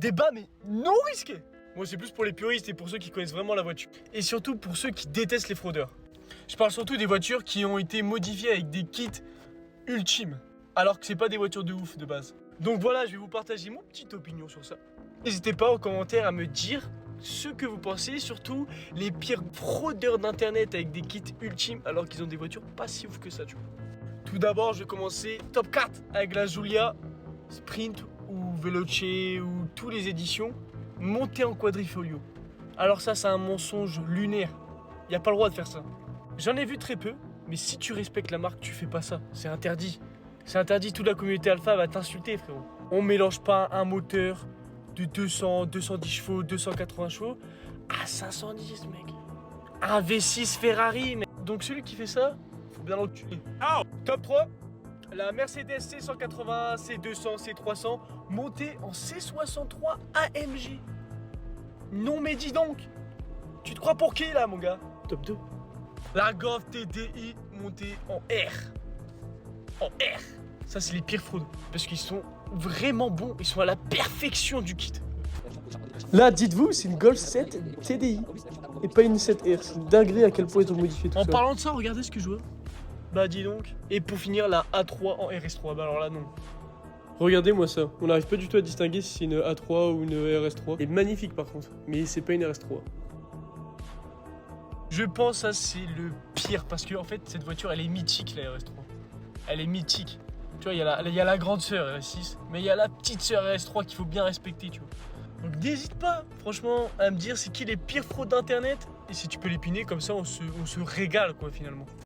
Débat mais non risqué. Moi c'est plus pour les puristes et pour ceux qui connaissent vraiment la voiture. Et surtout pour ceux qui détestent les fraudeurs. Je parle surtout des voitures qui ont été modifiées avec des kits ultimes. Alors que c'est pas des voitures de ouf de base. Donc voilà, je vais vous partager mon petite opinion sur ça. N'hésitez pas en commentaire à me dire ce que vous pensez, surtout les pires fraudeurs d'internet avec des kits ultimes alors qu'ils ont des voitures pas si ouf que ça, tu vois. Tout d'abord, je vais commencer top 4 avec la Giulia Sprint ou Veloce ou toutes les éditions montées en quadrifolio. Alors ça, c'est un mensonge lunaire. Il n'y a pas le droit de faire ça. J'en ai vu très peu, mais si tu respectes la marque, tu fais pas ça. C'est interdit. C'est interdit, toute la communauté alpha va t'insulter, frérot. On mélange pas un moteur de 200, 210 chevaux, 280 chevaux à 510, mec. Un V6 Ferrari, mec. Donc celui qui fait ça, faut bien l'enculer. Oh top 3, la Mercedes C180, C200, C300, montée en C63 AMG. Non mais dis donc, tu te crois pour qui là, mon gars? Top 2. La Golf TDI montée en R. En R. Ça, c'est les pires fraudes. Parce qu'ils sont vraiment bons. Ils sont à la perfection du kit. Là, dites-vous, c'est une Golf 7 TDI. Et pas une 7R. C'est une dinguerie à quel point ils ont modifié tout ça. En parlant de ça, regardez ce que je vois. Bah, dis donc. Et pour finir, la A3 en RS3. Bah, alors là, non. Regardez-moi ça. On n'arrive pas du tout à distinguer si c'est une A3 ou une RS3. Elle est magnifique par contre. Mais c'est pas une RS3. Je pense que c'est le pire. Parce que, en fait, cette voiture, elle est mythique, la RS3. Elle est mythique. Tu vois, il y a la grande sœur RS6, mais il y a la petite sœur RS3 qu'il faut bien respecter, tu vois. Donc n'hésite pas, franchement, à me dire c'est qui les pires fraudes d'internet. Et si tu peux l'épiner, comme ça on se régale, quoi, finalement.